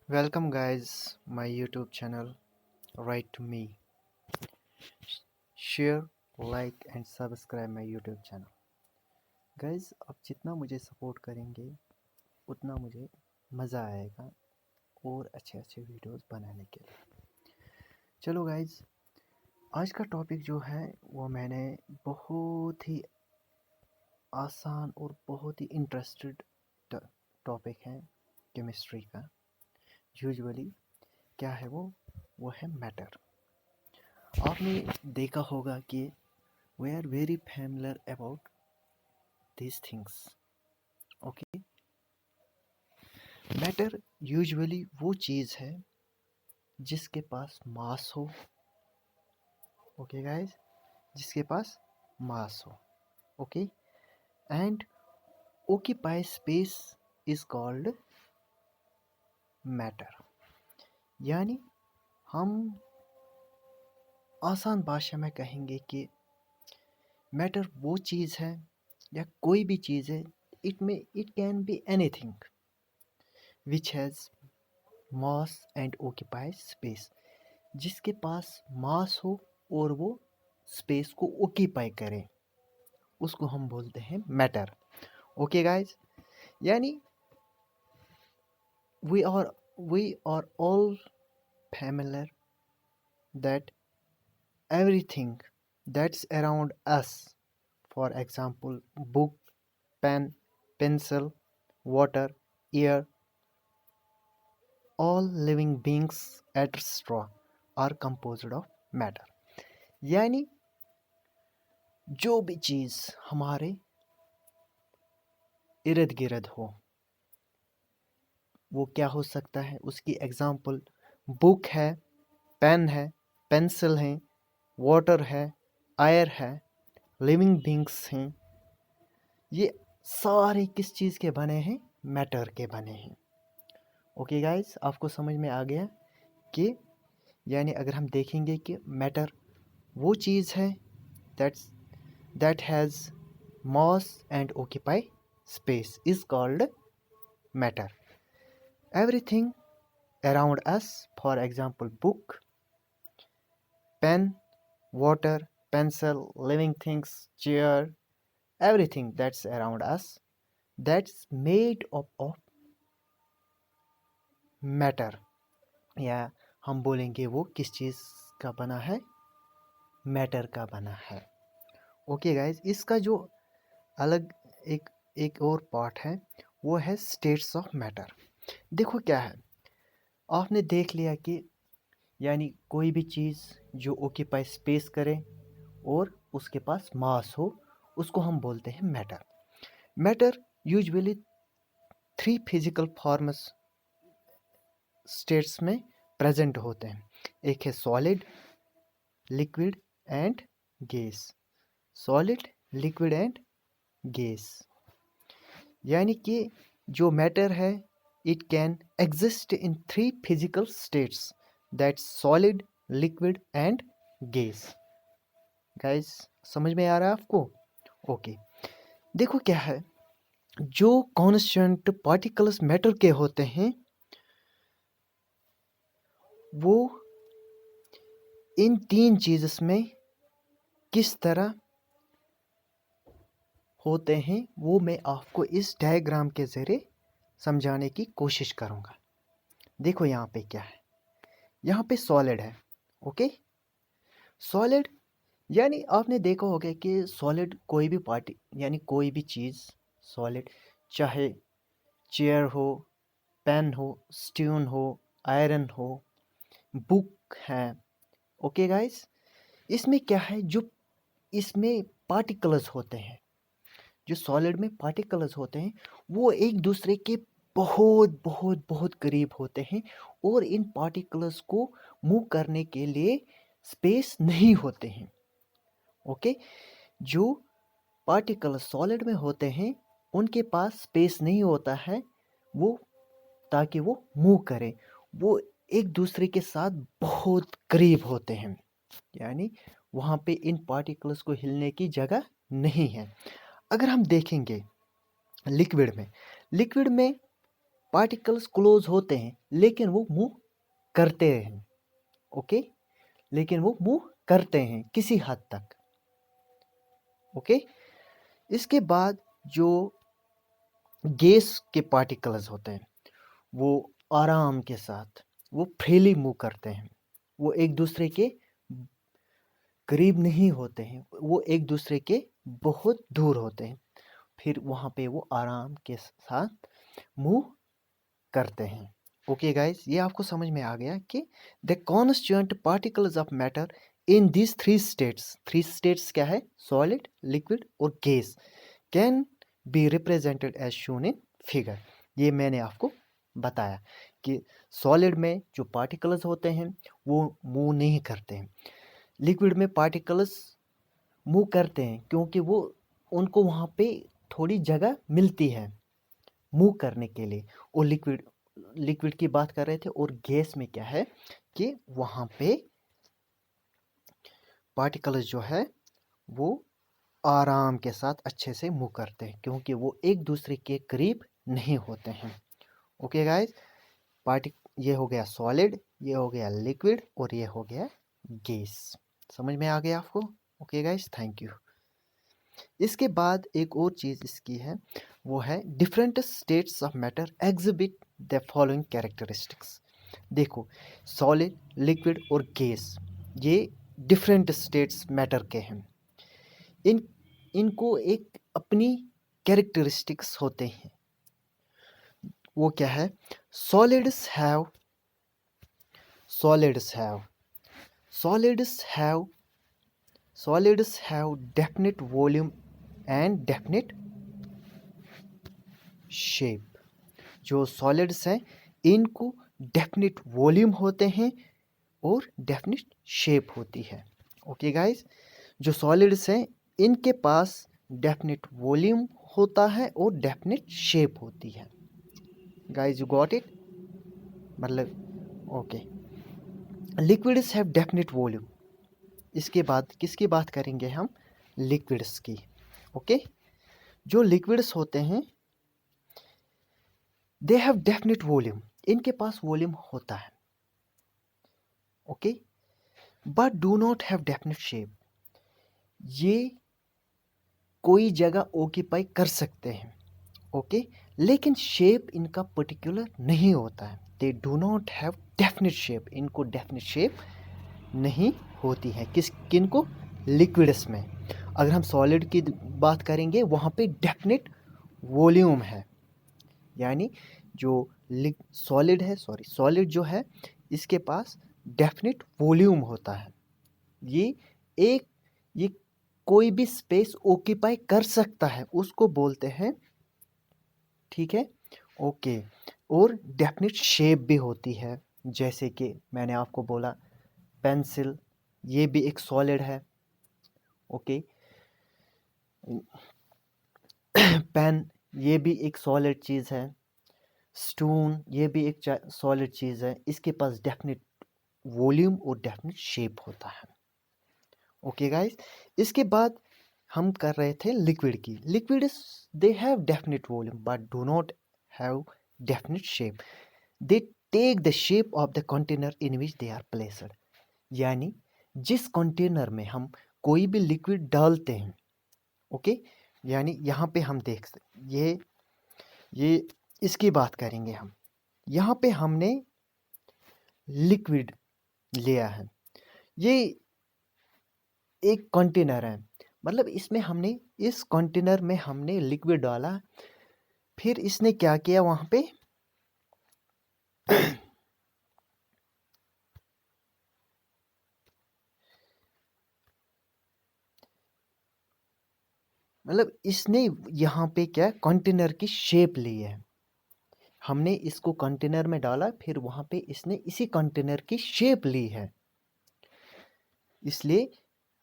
Welcome guys, my YouTube channel. Write to me. Share, like and subscribe my YouTube channel. Guys, आप जितना मुझे support करेंगे उतना मुझे मज़ा आएगा और अच्छे अच्छे वीडियोस बनाने के लिए। चलो गाइज, आज का टॉपिक जो है वो मैंने बहुत ही आसान और बहुत ही इंटरेस्टेड टॉपिक है केमिस्ट्री का। यूजुअली क्या है वो है मैटर। आपने देखा होगा कि we are very familiar about these things. Okay, matter usually वो चीज़ है जिसके पास मास हो। ओके गाइस, जिसके पास मास हो। Okay, and occupy space is called matter. यानी हम आसान भाषा में कहेंगे कि मैटर वो चीज़ है या कोई भी चीज़ है, it can be anything which has mass and occupy space, जिसके पास मास हो और वो स्पेस को ऑक्यूपाई करे, उसको हम बोलते हैं मैटर। ओके गाइज, यानी we are all familiar that everything that's around us, for example book, pen, pencil, water, air, all living beings etc are composed of matter। यानी जो भी चीज़ हमारे इर्द गिर्द हो वो क्या हो सकता है। उसकी एग्जाम्पल बुक है, पेन है, पेंसिल है, वाटर है, एयर है, लिविंग बींग्स हैं। ये सारे किस चीज़ के बने हैं? मैटर के बने हैं। ओके गाइस, आपको समझ में आ गया कि यानी अगर हम देखेंगे कि मैटर वो चीज़ है that has mass and occupy space is called matter. Everything around us, for example book, pen, water, pencil, living things, chair, everything that's around us, that's made up of matter। या हम बोलेंगे वो किस चीज़ का बना है? मैटर का बना है। ओके गाइज, इसका जो अलग एक एक और पार्ट है वो है स्टेट्स ऑफ मैटर। देखो क्या है, आपने देख लिया कि यानी कोई भी चीज़ जो ऑक्यूपाई स्पेस करे और उसके पास मास हो, उसको हम बोलते हैं matter. Matter usually 3 physical forms states में प्रेजेंट होते हैं। एक है solid, liquid and gas. Solid, liquid and gas, यानी कि जो मैटर है it can exist in 3 physical states, that's solid, liquid and gas. Guys, समझ में आ रहा है आपको? ओके, देखो क्या है, जो कॉन्स्टेंट पार्टिकल्स मैटर के होते हैं वो इन 3 चीज़ में किस तरह होते हैं वो मैं आपको इस डायग्राम के ज़रिए समझाने की कोशिश करूँगा। देखो यहाँ पे क्या है, यहाँ पे सॉलिड है। ओके, सॉलिड यानी आपने देखा होगा कि सॉलिड कोई भी पार्टी यानी कोई भी चीज़ सॉलिड, चाहे चेयर हो, पेन हो, स्टून हो, आयरन हो, बुक है। ओके गाइस, इसमें क्या है, जो इसमें पार्टिकल्स होते हैं, जो सॉलिड में पार्टिकल्स होते हैं वो एक दूसरे के बहुत बहुत बहुत करीब होते हैं और इन पार्टिकल्स को मूव करने के लिए स्पेस नहीं होते हैं। ओके, जो पार्टिकल सॉलिड में होते हैं उनके पास स्पेस नहीं होता है वो ताकि वो मूव करें, वो एक दूसरे के साथ बहुत करीब होते हैं, यानी वहाँ पे इन पार्टिकल्स को हिलने की जगह नहीं है। अगर हम देखेंगे लिक्विड में पार्टिकल्स क्लोज होते हैं लेकिन वो मूव करते हैं, ओके, लेकिन वो मूव करते हैं किसी हद तक, ओके। इसके बाद जो गैस के पार्टिकल्स होते हैं वो आराम के साथ वो फ्रीली मूव करते हैं, वो एक दूसरे के करीब नहीं होते हैं, वो एक दूसरे के बहुत दूर होते हैं, फिर वहाँ पे वो आराम के साथ मूव करते हैं। ओके गाइस, ये आपको समझ में आ गया कि the constituent particles of matter in this three states क्या है, सॉलिड, लिक्विड और gas, can be represented as shown in figure. ये मैंने आपको बताया कि सॉलिड में जो पार्टिकल्स होते हैं वो मूव नहीं करते हैं, लिक्विड में पार्टिकल्स मूव करते हैं क्योंकि वो उनको वहाँ पे थोड़ी जगह मिलती है मूव करने के लिए, और लिक्विड की बात कर रहे थे, और गैस में क्या है कि वहाँ पे पार्टिकल्स जो है वो आराम के साथ अच्छे से मूव करते हैं क्योंकि वो एक दूसरे के करीब नहीं होते हैं। ओके गाइस, ये हो गया सॉलिड, ये हो गया लिक्विड और ये हो गया गैस। समझ में आ गया आपको? Okay guys, thank you. इसके बाद एक और चीज़ इसकी है, वो है different states of matter exhibit the following characteristics. देखो, सॉलिड, लिक्विड और गैस ये डिफरेंट स्टेट्स मैटर के हैं, इनको एक अपनी कैरेक्टरिस्टिक्स होते हैं। वो क्या है? Solids have definite volume and definite shape. जो सॉलिड्स हैं इनको डेफिनेट वॉल्यूम होते हैं और डेफिनेट शेप होती है। ओके गाइस, जो सॉलिड्स हैं इनके पास डेफिनेट वॉल्यूम होता है और डेफिनेट शेप होती है। Guys, you got it? मतलब okay. Liquids have definite volume. इसके बाद किसकी बात करेंगे हम? लिक्विड्स की। ओके, जो लिक्विड्स होते हैं दे हैव डेफिनेट वॉल्यूम, इनके पास वॉल्यूम होता है, okay, but do not have definite shape. ये कोई जगह ऑक्यूपाई कर सकते हैं, ओके, लेकिन शेप इनका पर्टिकुलर नहीं होता है। They do not have definite shape, इनको डेफिनेट शेप नहीं होती है। किनको? लिक्विड्स में। अगर हम सॉलिड की बात करेंगे वहाँ पे डेफिनेट वॉल्यूम है, यानी जो सॉलिड जो है इसके पास डेफिनेट वॉल्यूम होता है। ये कोई भी स्पेस ऑक्यूपाई कर सकता है, उसको बोलते हैं, ठीक है, ओके। और डेफिनेट शेप भी होती है, जैसे कि मैंने आपको बोला पेंसिल, ये भी एक सॉलिड है, ओके। पेन, ये भी एक सॉलिड चीज़ है। स्टोन, ये भी एक सॉलिड चीज़ है, इसके पास डेफिनेट वॉल्यूम और डेफिनेट शेप होता है। ओके गाइस, इसके बाद हम कर रहे थे लिक्विड की। Liquids they have definite volume but do not have definite shape. They take the shape of the container in which they are placed. यानी जिस कंटेनर में हम कोई भी लिक्विड डालते हैं, ओके, यानी यहाँ पे हम देख सकते, ये इसकी बात करेंगे हम। यहाँ पे हमने लिक्विड लिया है, ये एक कंटेनर है, मतलब इस कंटेनर में हमने लिक्विड डाला, फिर इसने क्या किया वहाँ पे मतलब इसने यहाँ पे क्या कंटेनर की शेप ली है। हमने इसको कंटेनर में डाला, फिर वहाँ पे इसने इसी कंटेनर की शेप ली है, इसलिए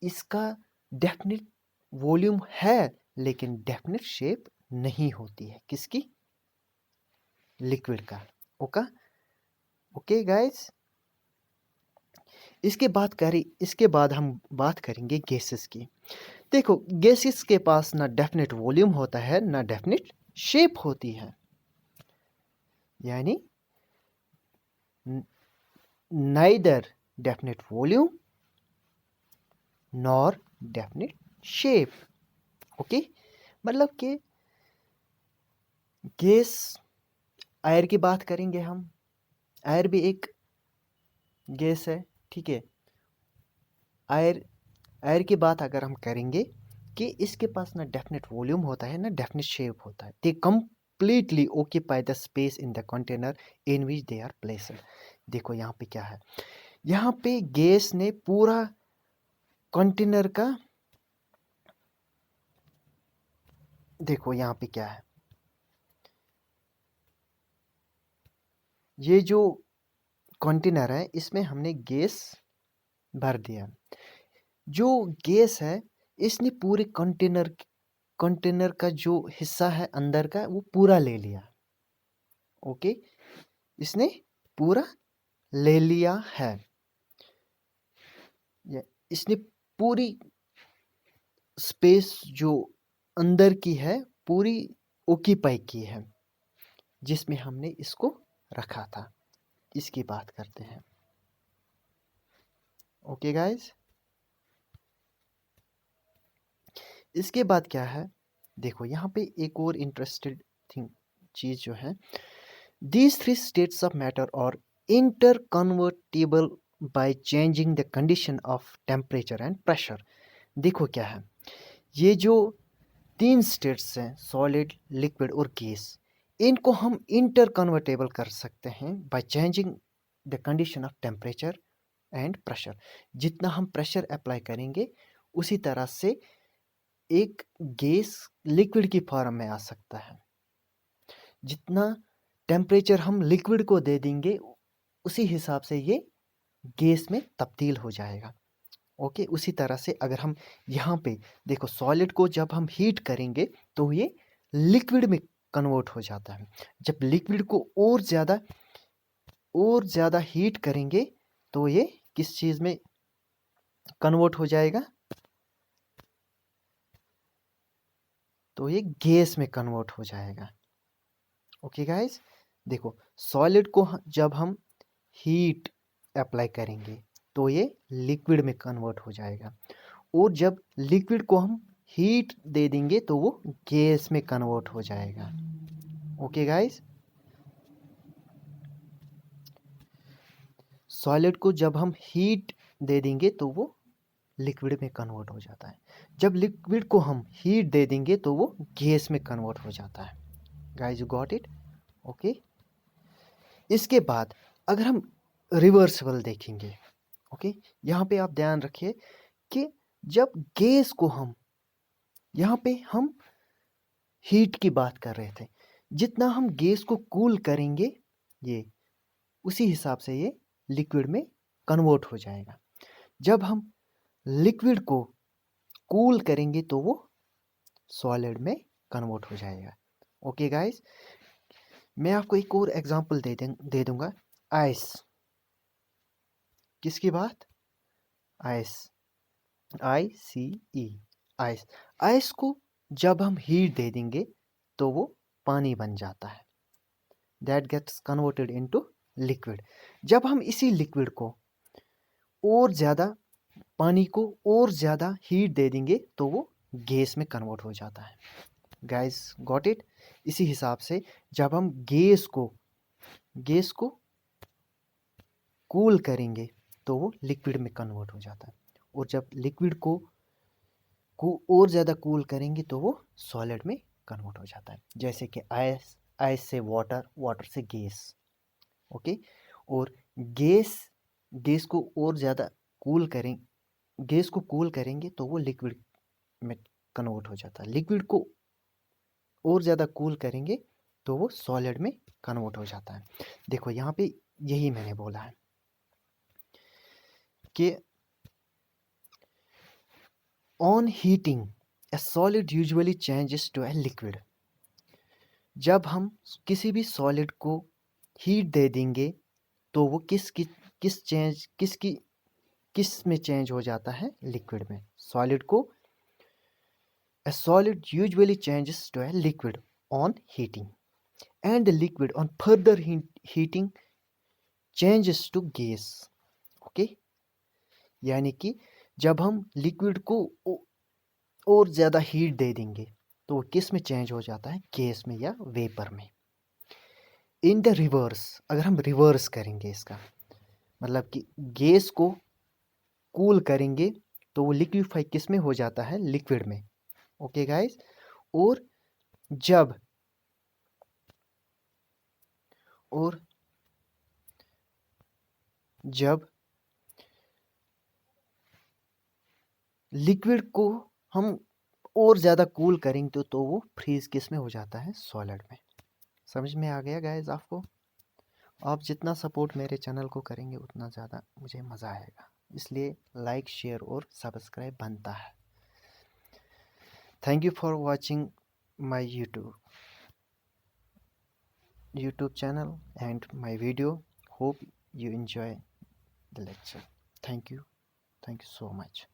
इसका डेफिनेट वॉल्यूम है लेकिन डेफिनेट शेप नहीं होती है। किसकी? लिक्विड का। ओके गाइस, इसके बाद हम बात करेंगे गैसेस की। देखो, गैसेस के पास ना डेफिनेट वॉल्यूम होता है ना डेफिनेट शेप होती है। यानी neither definite volume nor definite shape। Okay, मतलब कि गैस, एयर की बात करेंगे हम, एयर भी एक गैस है, ठीक है। एयर की बात अगर हम करेंगे कि इसके पास ना डेफिनेट वॉल्यूम होता है ना डेफिनेट शेप होता है। They completely occupy the space in the container in which they are placed. देखो यहाँ पे क्या है, यहाँ पे गैस ने पूरा कंटेनर का, देखो यहाँ पे क्या है, ये जो कंटेनर है इसमें हमने गैस भर दिया। जो गैस है इसने पूरे कंटेनर का जो हिस्सा है अंदर का वो पूरा ले लिया। ओके, इसने पूरा ले लिया है, इसने पूरी स्पेस जो अंदर की है पूरी ऑक्यूपाई की है जिसमें हमने इसको रखा था। इसकी बात करते हैं। ओके गाइस, इसके बाद क्या है, देखो यहाँ पे एक और इंटरेस्टेड थिंग चीज जो है, these three states of matter are interconvertible by changing the condition of temperature and pressure। देखो क्या है, ये जो तीन स्टेट्स हैं सॉलिड, लिक्विड और गैस, इनको हम इंटर कन्वर्टेबल कर सकते हैं by changing the condition of temperature and pressure. जितना हम प्रेशर अप्लाई करेंगे उसी तरह से एक गैस लिक्विड की फॉर्म में आ सकता है। जितना टेम्परेचर हम लिक्विड को दे देंगे उसी हिसाब से ये गैस में तब्दील हो जाएगा। ओके, उसी तरह से अगर हम यहाँ पे देखो सॉलिड को जब हम हीट करेंगे तो ये लिक्विड में कन्वर्ट हो जाता है। जब लिक्विड को और ज़्यादा हीट करेंगे तो ये किस चीज़ में कन्वर्ट हो जाएगा, तो ये गैस में कन्वर्ट हो जाएगा। ओके गाइस, देखो सॉलिड को जब हम हीट अप्लाई करेंगे तो ये लिक्विड में कन्वर्ट हो जाएगा, और जब लिक्विड को हम हीट दे देंगे तो वो गैस में कन्वर्ट हो जाएगा। ओके गाइस, सॉलिड को जब हम हीट दे देंगे तो वो लिक्विड में कन्वर्ट हो जाता है, जब लिक्विड को हम हीट दे देंगे तो वो गैस में कन्वर्ट हो जाता है। Guys you got it? Okay, इसके बाद अगर हम रिवर्सिबल देखेंगे, ओके, यहाँ पे आप ध्यान रखिए कि जब गैस को हम, यहाँ पे हम हीट की बात कर रहे थे, जितना हम गैस को कूल करेंगे ये उसी हिसाब से ये लिक्विड में कन्वर्ट हो जाएगा। जब हम लिक्विड को कूल करेंगे तो वो सॉलिड में कन्वर्ट हो जाएगा। ओके गाइस, मैं आपको एक और एग्जांपल दे दूंगा। आइस, किसकी बात, आइस, ICE, आइस। आइस को जब हम हीट दे देंगे तो वो पानी बन जाता है, that gets converted into liquid. जब हम इसी लिक्विड को और ज़्यादा, पानी को और ज़्यादा हीट दे देंगे तो वो गैस में कन्वर्ट हो जाता है। Guys got it? इसी हिसाब से जब हम गैस को कूल करेंगे तो वो लिक्विड में कन्वर्ट हो जाता है, और जब लिक्विड को और ज़्यादा कूल करेंगे तो वो सॉलिड में कन्वर्ट हो जाता है। जैसे कि आइस से वाटर, वाटर से गैस। ओके, और गैस को और ज़्यादा कूल करें, गैस को कूल करेंगे तो वो लिक्विड में कन्वर्ट हो जाता है। लिक्विड को और ज़्यादा कूल करेंगे तो वो सॉलिड में कन्वर्ट हो जाता है। देखो यहाँ पे यही मैंने बोला है कि on heating a solid usually changes to a liquid. जब हम किसी भी सॉलिड को हीट दे देंगे तो वो किस में चेंज हो जाता है, लिक्विड में। सॉलिड को, a solid usually changes to a liquid on heating and the liquid on further heating changes to gas. Okay, यानी कि जब हम लिक्विड को और ज़्यादा हीट दे देंगे तो वो किस में चेंज हो जाता है, गैस में या वेपर में. इन द रिवर्स, अगर हम रिवर्स करेंगे इसका मतलब कि गैस को कूल करेंगे तो वो लिक्विफाई किस में हो जाता है, लिक्विड में. ओके गाइस, और जब लिक्विड को हम और ज़्यादा कूल करेंगे तो वो फ्रीज किस में हो जाता है, सॉलिड में. समझ में आ गया गाइस आपको? आप जितना सपोर्ट मेरे चैनल को करेंगे उतना ज़्यादा मुझे मज़ा आएगा, इसलिए लाइक शेयर और सब्सक्राइब बनता है. Thank you for watching my YouTube channel and my video. Hope you enjoy the lecture. Thank you so much.